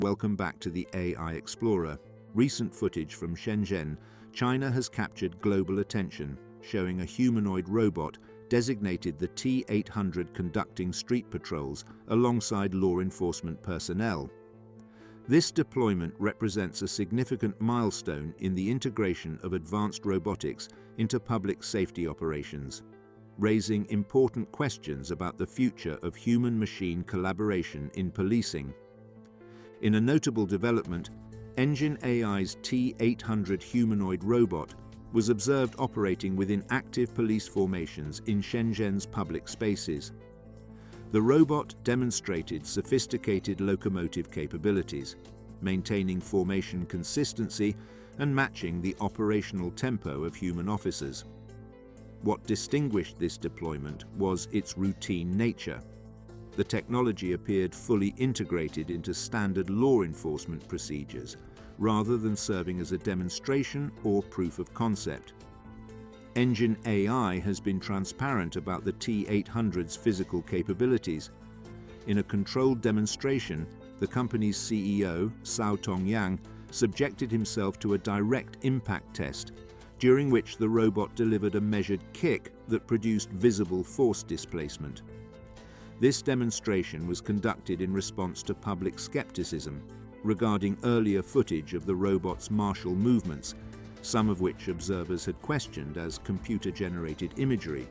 Welcome back to the AI Explorer. Recent footage from Shenzhen, China has captured global attention, showing a humanoid robot designated the T-800 conducting street patrols alongside law enforcement personnel. This deployment represents a significant milestone in the integration of advanced robotics into public safety operations, raising important questions about the future of human-machine collaboration in policing. In a notable development, Engine AI's T-800 humanoid robot was observed operating within active police formations in Shenzhen's public spaces. The robot demonstrated sophisticated locomotive capabilities, maintaining formation consistency and matching the operational tempo of human officers. What distinguished this deployment was its routine nature. The technology appeared fully integrated into standard law enforcement procedures, rather than serving as a demonstration or proof of concept. Engine AI has been transparent about the T-800's physical capabilities. In a controlled demonstration, the company's CEO, Cao Tongyang, subjected himself to a direct impact test, during which the robot delivered a measured kick that produced visible force displacement. This demonstration was conducted in response to public skepticism regarding earlier footage of the robot's martial movements, some of which observers had questioned as computer-generated imagery.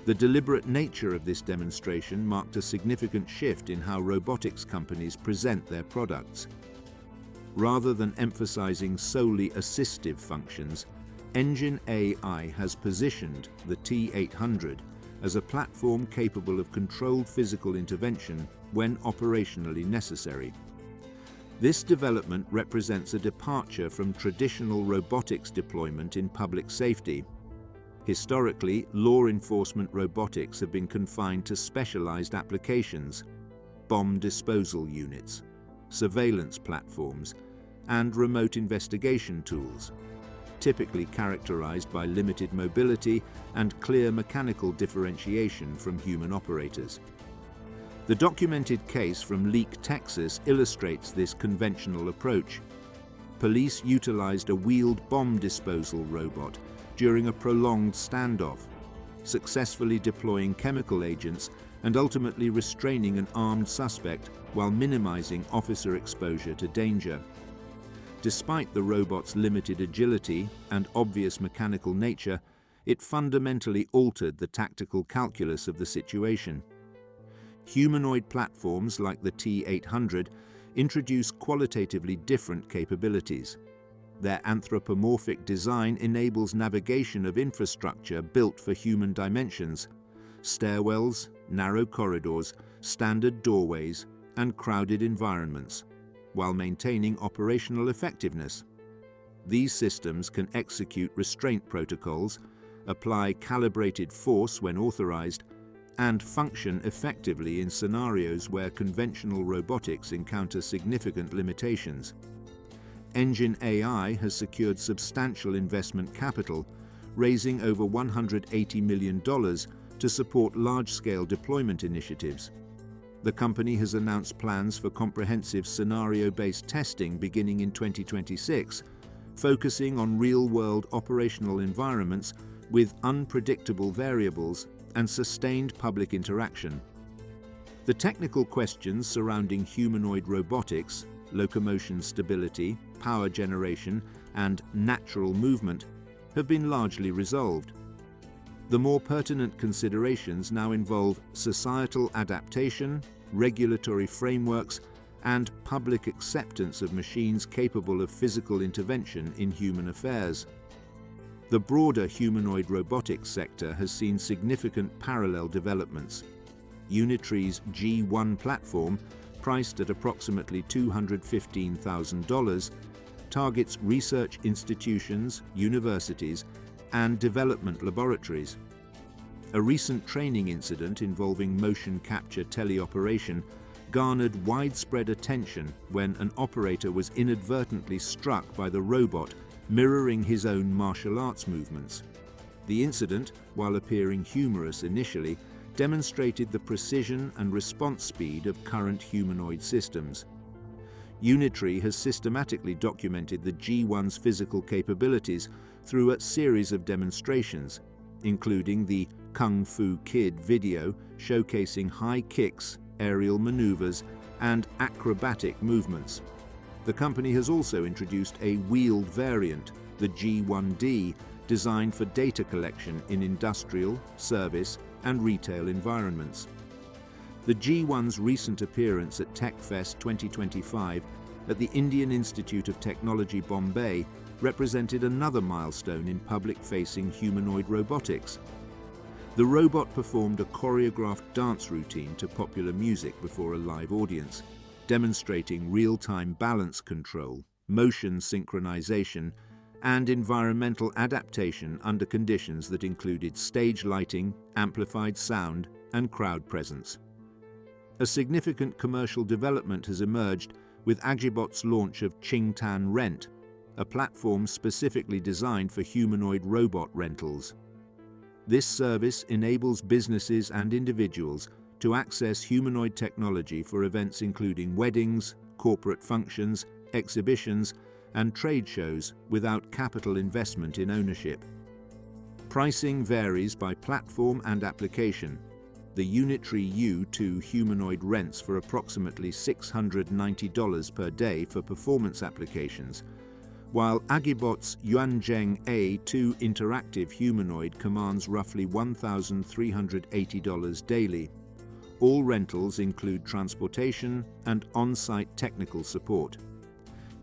The deliberate nature of this demonstration marked a significant shift in how robotics companies present their products. Rather than emphasizing solely assistive functions, Engine AI has positioned the T-800 as a platform capable of controlled physical intervention when operationally necessary. This development represents a departure from traditional robotics deployment in public safety. Historically, law enforcement robotics have been confined to specialized applications, bomb disposal units, surveillance platforms, and remote investigation tools, typically characterized by limited mobility and clear mechanical differentiation from human operators. The documented case from Leake, Texas illustrates this conventional approach. Police utilized a wheeled bomb disposal robot during a prolonged standoff, successfully deploying chemical agents and ultimately restraining an armed suspect while minimizing officer exposure to danger. Despite the robot's limited agility and obvious mechanical nature, it fundamentally altered the tactical calculus of the situation. Humanoid platforms like the T-800 introduce qualitatively different capabilities. Their anthropomorphic design enables navigation of infrastructure built for human dimensions: stairwells, narrow corridors, standard doorways, and crowded environments, while maintaining operational effectiveness. These systems can execute restraint protocols, apply calibrated force when authorized, and function effectively in scenarios where conventional robotics encounter significant limitations. Engine AI has secured substantial investment capital, raising over $180 million to support large-scale deployment initiatives. The company has announced plans for comprehensive scenario-based testing beginning in 2026, focusing on real-world operational environments with unpredictable variables and sustained public interaction. The technical questions surrounding humanoid robotics, locomotion stability, power generation, and natural movement have been largely resolved. The more pertinent considerations now involve societal adaptation, regulatory frameworks, and public acceptance of machines capable of physical intervention in human affairs. The broader humanoid robotics sector has seen significant parallel developments. Unitree's G1 platform, priced at approximately $215,000, targets research institutions, universities, and development laboratories. A recent training incident involving motion capture teleoperation garnered widespread attention when an operator was inadvertently struck by the robot mirroring his own martial arts movements. The incident, while appearing humorous initially, demonstrated the precision and response speed of current humanoid systems. Unitree has systematically documented the G1's physical capabilities through a series of demonstrations, including the Kung Fu Kid video showcasing high kicks, aerial maneuvers, and acrobatic movements. The company has also introduced a wheeled variant, the G1D, designed for data collection in industrial, service, and retail environments. The G1's recent appearance at TechFest 2025 at the Indian Institute of Technology, Bombay, represented another milestone in public-facing humanoid robotics. The robot performed a choreographed dance routine to popular music before a live audience, demonstrating real-time balance control, motion synchronization, and environmental adaptation under conditions that included stage lighting, amplified sound, and crowd presence. A significant commercial development has emerged with Agibot's launch of Qingtan Rent, a platform specifically designed for humanoid robot rentals. This service enables businesses and individuals to access humanoid technology for events including weddings, corporate functions, exhibitions, and trade shows without capital investment in ownership. Pricing varies by platform and application. The Unitree U2 humanoid rents for approximately $690 per day for performance applications, while Agibot's Yuanzheng A2 interactive humanoid commands roughly $1,380 daily. All rentals include transportation and on-site technical support.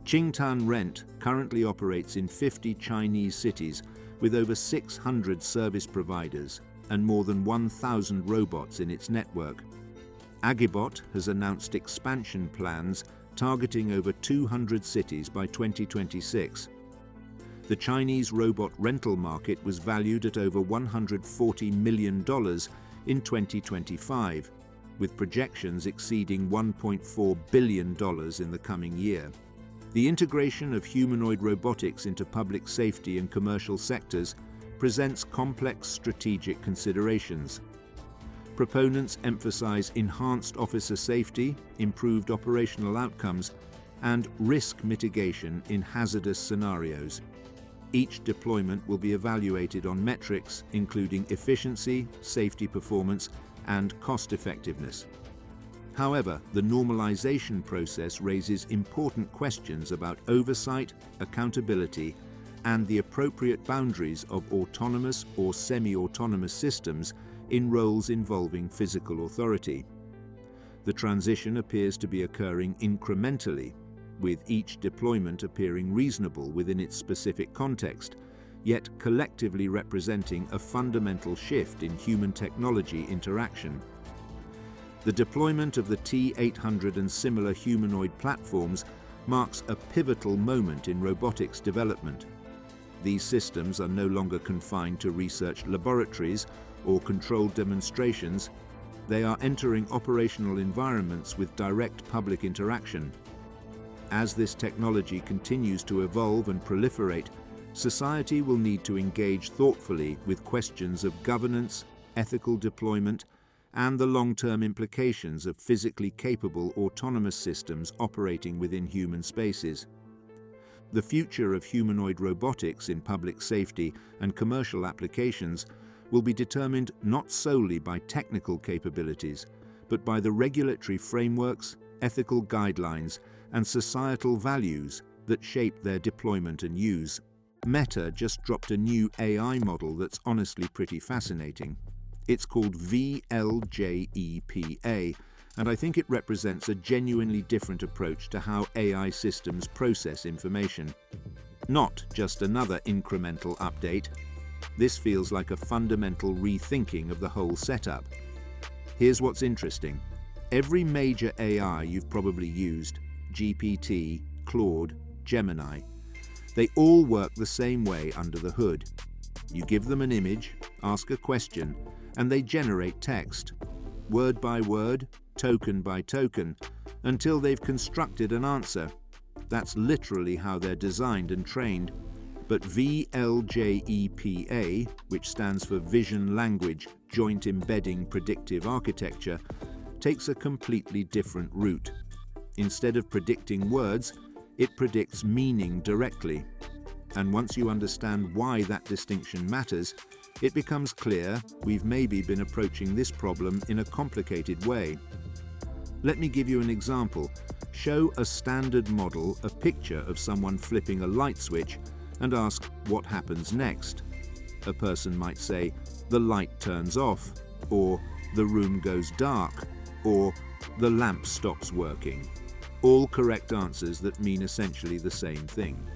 Qingtan Rent currently operates in 50 Chinese cities with over 600 service providers and more than 1,000 robots in its network. Agibot has announced expansion plans targeting over 200 cities by 2026. The Chinese robot rental market was valued at over $140 million in 2025, with projections exceeding $1.4 billion in the coming year. The integration of humanoid robotics into public safety and commercial sectors presents complex strategic considerations. Proponents emphasize enhanced officer safety, improved operational outcomes, and risk mitigation in hazardous scenarios. Each deployment will be evaluated on metrics including efficiency, safety performance, and cost effectiveness. However, the normalization process raises important questions about oversight, accountability, and the appropriate boundaries of autonomous or semi-autonomous systems in roles involving physical authority. The transition appears to be occurring incrementally, with each deployment appearing reasonable within its specific context, yet collectively representing a fundamental shift in human technology interaction. The deployment of the T800 and similar humanoid platforms marks a pivotal moment in robotics development. These systems are no longer confined to research laboratories or controlled demonstrations. They are entering operational environments with direct public interaction. As this technology continues to evolve and proliferate, society will need to engage thoughtfully with questions of governance, ethical deployment, and the long-term implications of physically capable autonomous systems operating within human spaces. The future of humanoid robotics in public safety and commercial applications will be determined not solely by technical capabilities, but by the regulatory frameworks, ethical guidelines, and societal values that shape their deployment and use. Meta just dropped a new AI model that's honestly pretty fascinating. It's called VL-JEPA, and I think it represents a genuinely different approach to how AI systems process information. Not just another incremental update. This feels like a fundamental rethinking of the whole setup. Here's what's interesting. Every major AI you've probably used, GPT, Claude, Gemini, they all work the same way under the hood. You give them an image, ask a question, and they generate text, word by word, token by token, until they've constructed an answer. That's literally how they're designed and trained. But VL-JEPA, which stands for Vision Language Joint Embedding Predictive Architecture, takes a completely different route. Instead of predicting words, it predicts meaning directly. And once you understand why that distinction matters, it becomes clear we've maybe been approaching this problem in a complicated way. Let me give you an example. Show a standard model a picture of someone flipping a light switch and ask what happens next. A person might say, the light turns off, or the room goes dark, or the lamp stops working. All correct answers that mean essentially the same thing.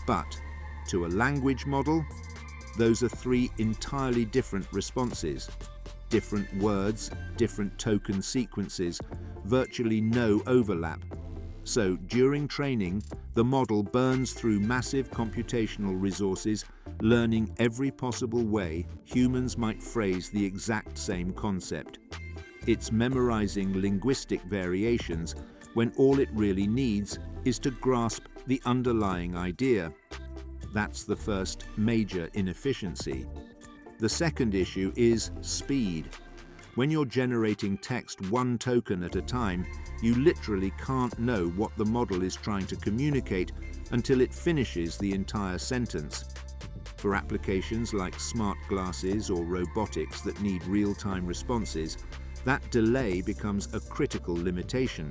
But to a language model, those are three entirely different responses. Different words, different token sequences, virtually no overlap. So during training, the model burns through massive computational resources, learning every possible way humans might phrase the exact same concept. It's memorizing linguistic variations when all it really needs is to grasp the underlying idea. That's the first major inefficiency. The second issue is speed. When you're generating text one token at a time, you literally can't know what the model is trying to communicate until it finishes the entire sentence. For applications like smart glasses or robotics that need real-time responses, that delay becomes a critical limitation.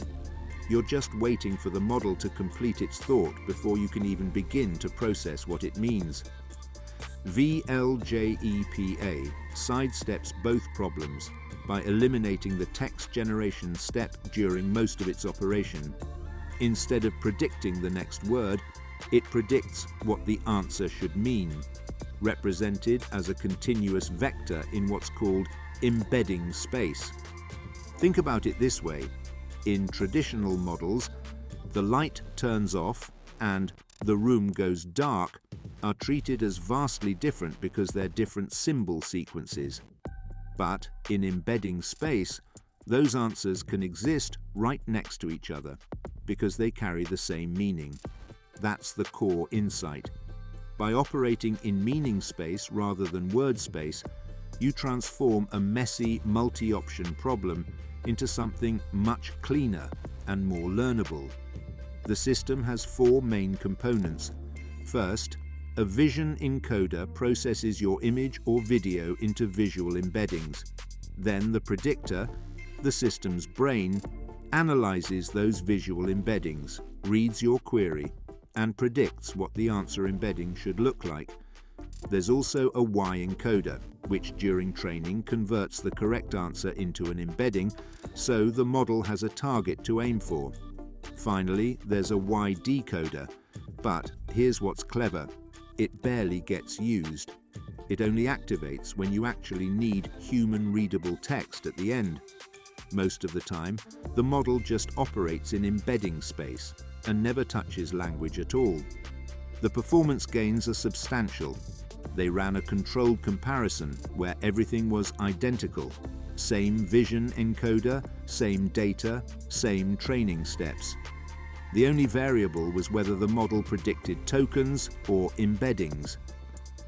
You're just waiting for the model to complete its thought before you can even begin to process what it means. VL-JEPA sidesteps both problems by eliminating the text generation step during most of its operation. Instead of predicting the next word, it predicts what the answer should mean, represented as a continuous vector in what's called embedding space. Think about it this way. In traditional models, the light turns off and the room goes dark are treated as vastly different because they're different symbol sequences. But in embedding space, those answers can exist right next to each other because they carry the same meaning. That's the core insight. By operating in meaning space rather than word space, you transform a messy multi-option problem into something much cleaner and more learnable. The system has four main components. First, a vision encoder processes your image or video into visual embeddings. Then the predictor, the system's brain, analyzes those visual embeddings, reads your query, and predicts what the answer embedding should look like. There's also a Y encoder, which during training converts the correct answer into an embedding, so the model has a target to aim for. Finally, there's a Y decoder, but here's what's clever. It barely gets used. It only activates when you actually need human-readable text at the end. Most of the time, the model just operates in embedding space and never touches language at all. The performance gains are substantial. They ran a controlled comparison where everything was identical. Same vision encoder, same data, same training steps. The only variable was whether the model predicted tokens or embeddings.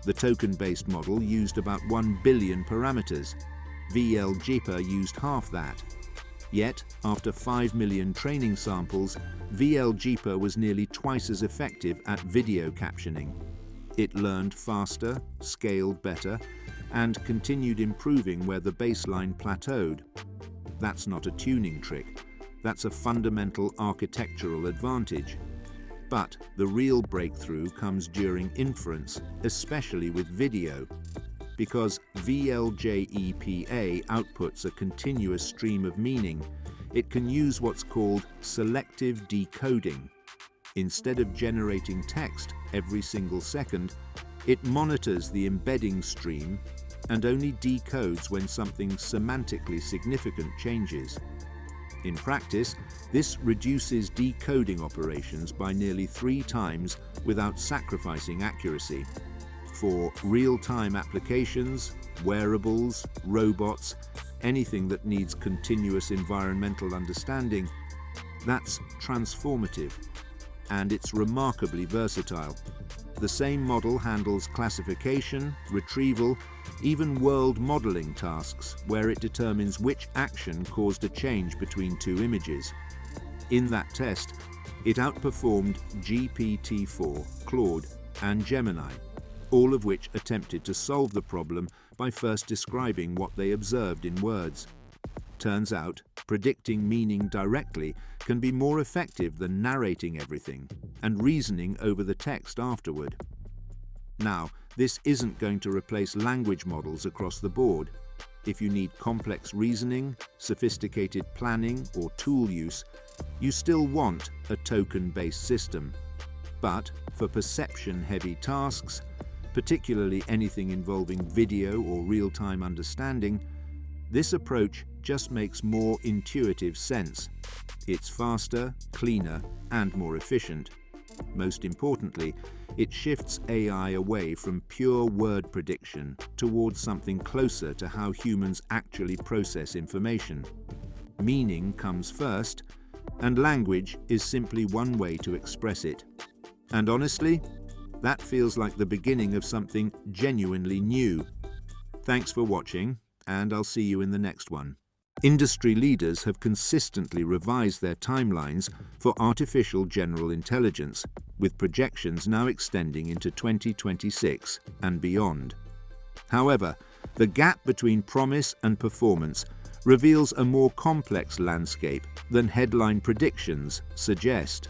The token-based model used about 1 billion parameters. VL-JEPA used half that. Yet, after 5 million training samples, VL-JEPA was nearly twice as effective at video captioning. It learned faster, scaled better, and continued improving where the baseline plateaued. That's not a tuning trick. That's a fundamental architectural advantage. But the real breakthrough comes during inference, especially with video. Because VL-JEPA outputs a continuous stream of meaning, it can use what's called selective decoding. Instead of generating text every single second, it monitors the embedding stream and only decodes when something semantically significant changes. In practice, this reduces decoding operations by nearly 3 times without sacrificing accuracy. For real-time applications, wearables, robots, anything that needs continuous environmental understanding, that's transformative. And it's remarkably versatile. The same model handles classification, retrieval, even world modeling tasks where it determines which action caused a change between 2 images. In that test, it outperformed GPT-4, Claude, and Gemini, all of which attempted to solve the problem by first describing what they observed in words. Turns out, predicting meaning directly can be more effective than narrating everything and reasoning over the text afterward. Now, this isn't going to replace language models across the board. If you need complex reasoning, sophisticated planning, or tool use, you still want a token-based system. But for perception-heavy tasks, particularly anything involving video or real-time understanding, this approach just makes more intuitive sense. It's faster, cleaner, and more efficient. Most importantly, it shifts AI away from pure word prediction towards something closer to how humans actually process information. Meaning comes first, and language is simply one way to express it. And honestly, that feels like the beginning of something genuinely new. Thanks for watching, and I'll see you in the next one. Industry leaders have consistently revised their timelines for artificial general intelligence, with projections now extending into 2026 and beyond. However, the gap between promise and performance reveals a more complex landscape than headline predictions suggest.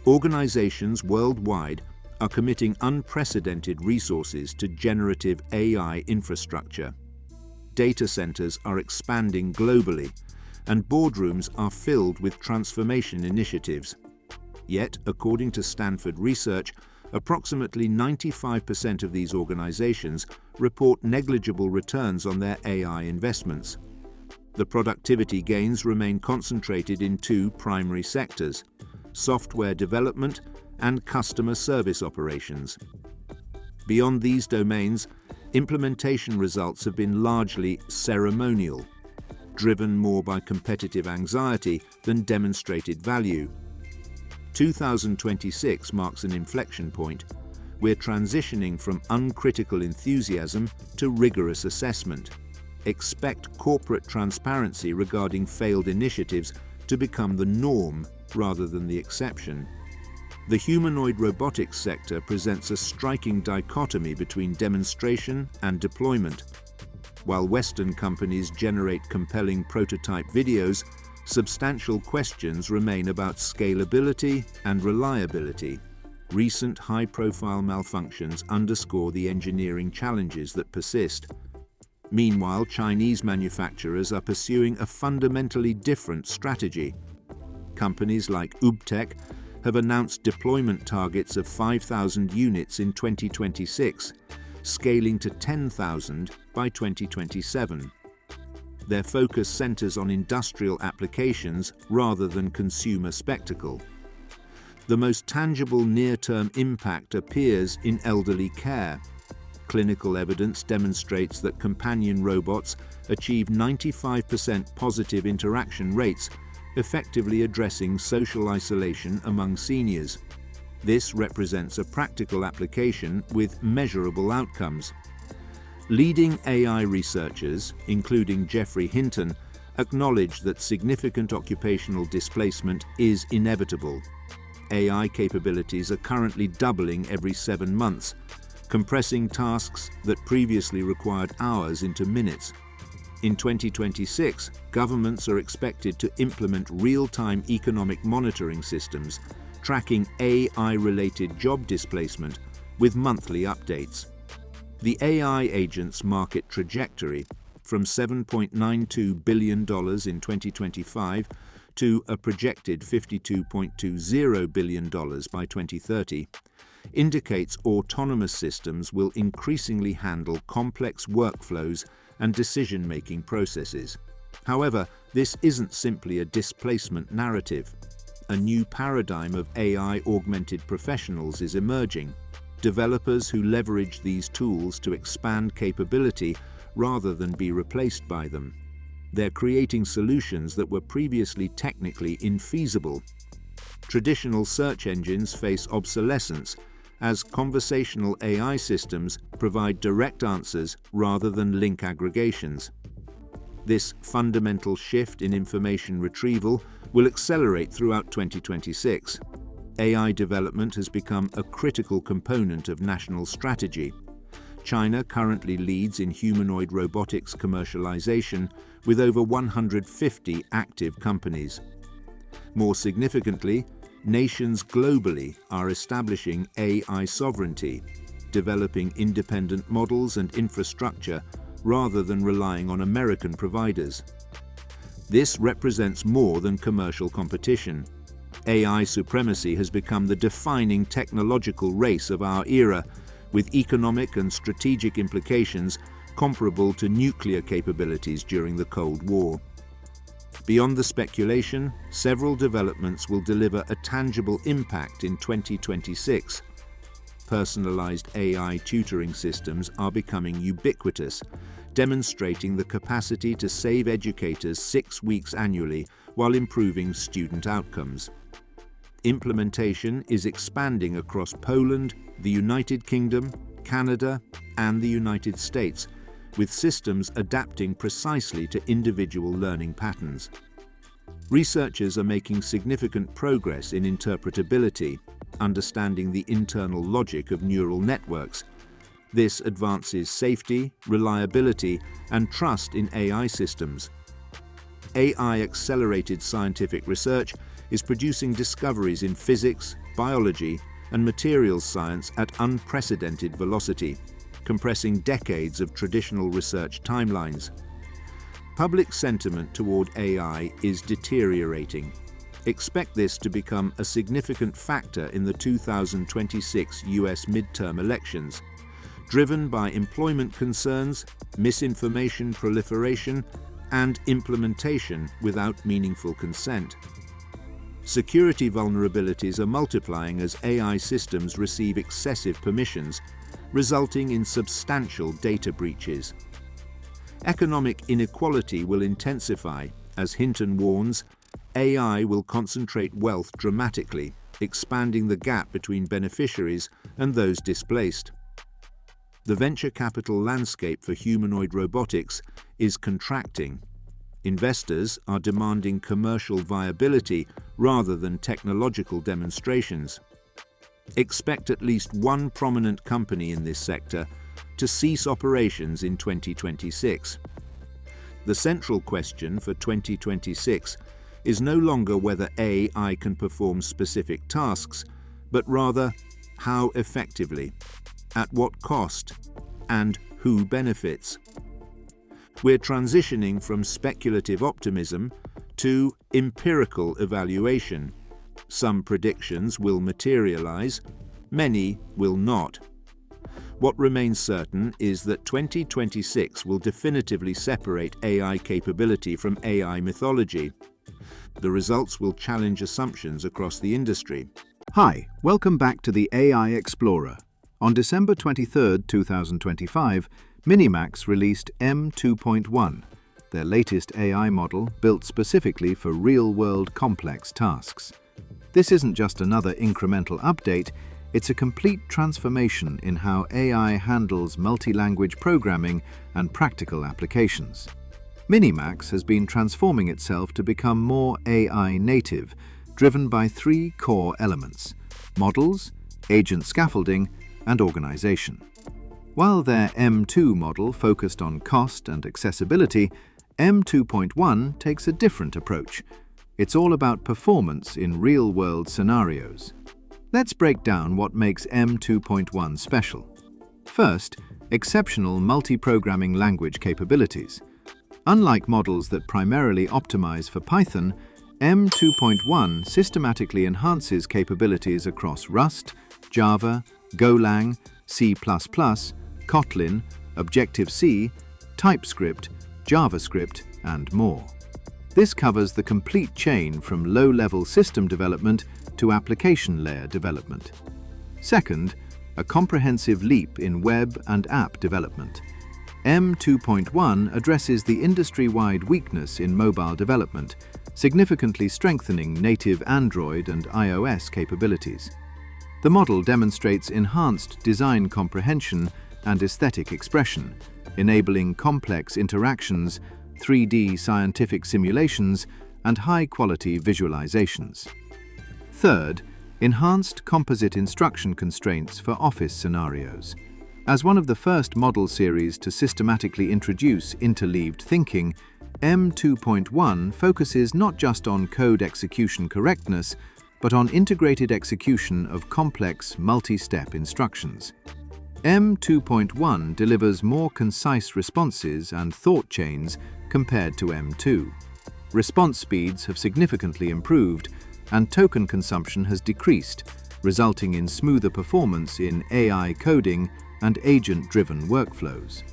Organizations worldwide are committing unprecedented resources to generative AI infrastructure. Data centers are expanding globally, and boardrooms are filled with transformation initiatives. Yet, according to Stanford research, approximately 95% of these organizations report negligible returns on their AI investments. The productivity gains remain concentrated in two primary sectors: software development and customer service operations. Beyond these domains, implementation results have been largely ceremonial, driven more by competitive anxiety than demonstrated value. 2026 marks an inflection point. We're transitioning from uncritical enthusiasm to rigorous assessment. Expect corporate transparency regarding failed initiatives to become the norm rather than the exception. The humanoid robotics sector presents a striking dichotomy between demonstration and deployment. While Western companies generate compelling prototype videos, substantial questions remain about scalability and reliability. Recent high-profile malfunctions underscore the engineering challenges that persist. Meanwhile, Chinese manufacturers are pursuing a fundamentally different strategy. Companies like UBTech have announced deployment targets of 5,000 units in 2026, scaling to 10,000 by 2027. Their focus centers on industrial applications rather than consumer spectacle. The most tangible near-term impact appears in elderly care. Clinical evidence demonstrates that companion robots achieve 95% positive interaction rates, effectively addressing social isolation among seniors. This represents a practical application with measurable outcomes. Leading AI researchers, including Jeffrey Hinton, acknowledge that significant occupational displacement is inevitable. AI capabilities are currently doubling every 7 months, compressing tasks that previously required hours into minutes. In 2026, governments are expected to implement real-time economic monitoring systems, tracking AI-related job displacement with monthly updates. The AI agent's market trajectory, from $7.92 billion in 2025 to a projected $52.20 billion by 2030, indicates autonomous systems will increasingly handle complex workflows and decision-making processes. However, this isn't simply a displacement narrative. A new paradigm of AI-augmented professionals is emerging. Developers who leverage these tools to expand capability rather than be replaced by them. They're creating solutions that were previously technically infeasible. Traditional search engines face obsolescence as conversational AI systems provide direct answers rather than link aggregations. This fundamental shift in information retrieval will accelerate throughout 2026. AI development has become a critical component of national strategy. China currently leads in humanoid robotics commercialization with over 150 active companies. More significantly, nations globally are establishing AI sovereignty, developing independent models and infrastructure rather than relying on American providers. This represents more than commercial competition. AI supremacy has become the defining technological race of our era, with economic and strategic implications comparable to nuclear capabilities during the Cold War. Beyond the speculation, several developments will deliver a tangible impact in 2026. Personalized AI tutoring systems are becoming ubiquitous, demonstrating the capacity to save educators 6 weeks annually while improving student outcomes. Implementation is expanding across Poland, the United Kingdom, Canada, and the United States, with systems adapting precisely to individual learning patterns. Researchers are making significant progress in interpretability, understanding the internal logic of neural networks. This advances safety, reliability, and trust in AI systems. AI-accelerated scientific research is producing discoveries in physics, biology, and materials science at unprecedented velocity, compressing decades of traditional research timelines. Public sentiment toward AI is deteriorating. Expect this to become a significant factor in the 2026 US midterm elections, driven by employment concerns, misinformation proliferation, and implementation without meaningful consent. Security vulnerabilities are multiplying as AI systems receive excessive permissions, resulting in substantial data breaches. Economic inequality will intensify. As Hinton warns, AI will concentrate wealth dramatically, expanding the gap between beneficiaries and those displaced. The venture capital landscape for humanoid robotics is contracting. Investors are demanding commercial viability rather than technological demonstrations. Expect at least one prominent company in this sector to cease operations in 2026. The central question for 2026 is no longer whether AI can perform specific tasks, but rather how effectively, at what cost, and who benefits. We're transitioning from speculative optimism to empirical evaluation. Some predictions will materialize, many will not. What remains certain is that 2026 will definitively separate AI capability from AI mythology. The results will challenge assumptions across the industry. Hi, welcome back to the AI Explorer. On December 23, 2025, MiniMax released M2.1, their latest AI model built specifically for real-world complex tasks. This isn't just another incremental update, it's a complete transformation in how AI handles multi-language programming and practical applications. MiniMax has been transforming itself to become more AI native, driven by 3 core elements: models, agent scaffolding, and organization. While their M2 model focused on cost and accessibility, M2.1 takes a different approach. It's all about performance in real-world scenarios. Let's break down what makes M2.1 special. First, exceptional multi-programming language capabilities. Unlike models that primarily optimize for Python, M2.1 systematically enhances capabilities across Rust, Java, Golang, C++, Kotlin, Objective-C, TypeScript, JavaScript, and more. This covers the complete chain from low-level system development to application layer development. Second, a comprehensive leap in web and app development. M2.1 addresses the industry-wide weakness in mobile development, significantly strengthening native Android and iOS capabilities. The model demonstrates enhanced design comprehension and aesthetic expression, enabling complex interactions 3D scientific simulations, and high-quality visualizations. Third, enhanced composite instruction constraints for office scenarios. As one of the first model series to systematically introduce interleaved thinking, M2.1 focuses not just on code execution correctness, but on integrated execution of complex multi-step instructions. M2.1 delivers more concise responses and thought chains compared to M2. Response speeds have significantly improved, and token consumption has decreased, resulting in smoother performance in AI coding and agent-driven workflows.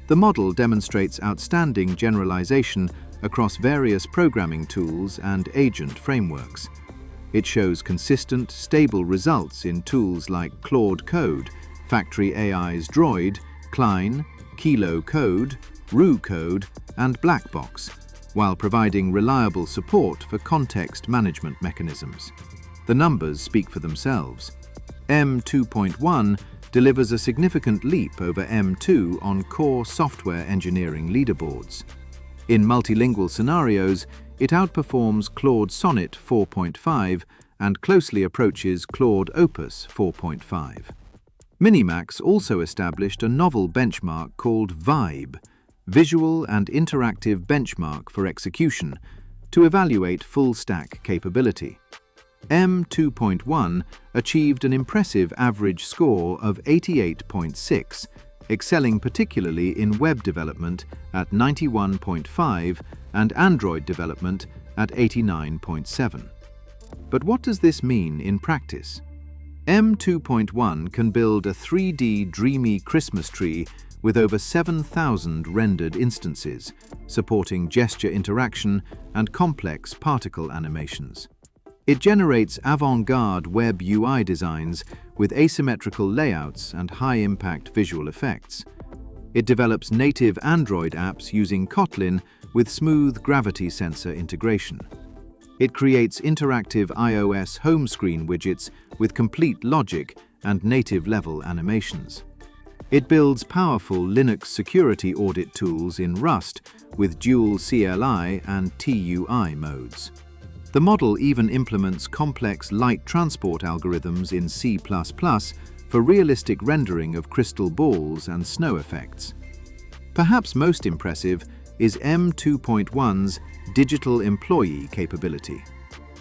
The model demonstrates outstanding generalization across various programming tools and agent frameworks. It shows consistent, stable results in tools like Claude Code, Factory AI's Droid, Klein, Kilo Code, Roo Code, and Blackbox, while providing reliable support for context management mechanisms. The numbers speak for themselves. M2.1 delivers a significant leap over M2 on core software engineering leaderboards. In multilingual scenarios, it outperforms Claude Sonnet 4.5 and closely approaches Claude Opus 4.5. MiniMax also established a novel benchmark called VIBE, Visual and Interactive Benchmark for Execution, to evaluate full-stack capability. M2.1 achieved an impressive average score of 88.6, excelling particularly in web development at 91.5 and Android development at 89.7. But what does this mean in practice? M2.1 can build a 3D dreamy Christmas tree with over 7,000 rendered instances, supporting gesture interaction and complex particle animations. It generates avant-garde web UI designs with asymmetrical layouts and high-impact visual effects. It develops native Android apps using Kotlin with smooth gravity sensor integration. It creates interactive iOS home screen widgets with complete logic and native-level animations. It builds powerful Linux security audit tools in Rust with dual CLI and TUI modes. The model even implements complex light transport algorithms in C++ for realistic rendering of crystal balls and snow effects. Perhaps most impressive is M2.1's digital employee capability.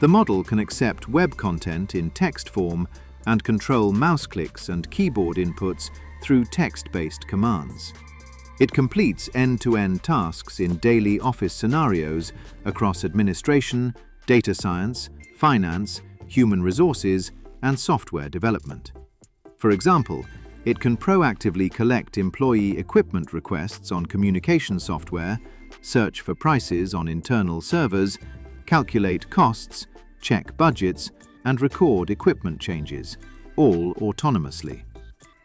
The model can accept web content in text form and control mouse clicks and keyboard inputs through text-based commands. It completes end-to-end tasks in daily office scenarios across administration, data science, finance, human resources, and software development. For example, it can proactively collect employee equipment requests on communication software, search for prices on internal servers, calculate costs, check budgets, and record equipment changes, all autonomously.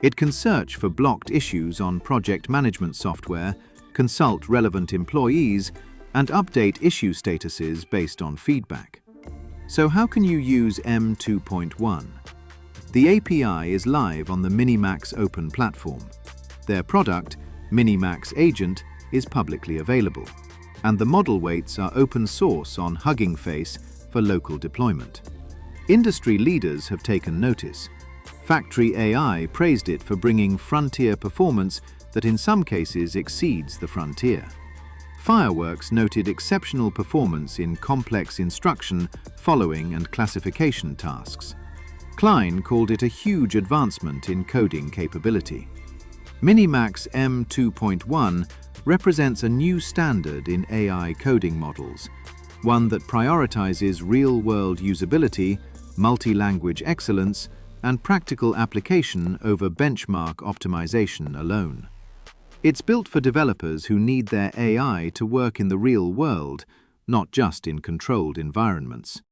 It can search for blocked issues on project management software, consult relevant employees, and update issue statuses based on feedback. So how can you use M2.1? The API is live on the MiniMax Open platform. Their product, MiniMax Agent, is publicly available, and the model weights are open source on Hugging Face for local deployment. Industry leaders have taken notice. Factory AI praised it for bringing frontier performance that in some cases exceeds the frontier. Fireworks noted exceptional performance in complex instruction, following, and classification tasks. Klein called it a huge advancement in coding capability. MiniMax M2.1 represents a new standard in AI coding models, one that prioritizes real-world usability, multi-language excellence, and practical application over benchmark optimization alone. It's built for developers who need their AI to work in the real world, not just in controlled environments.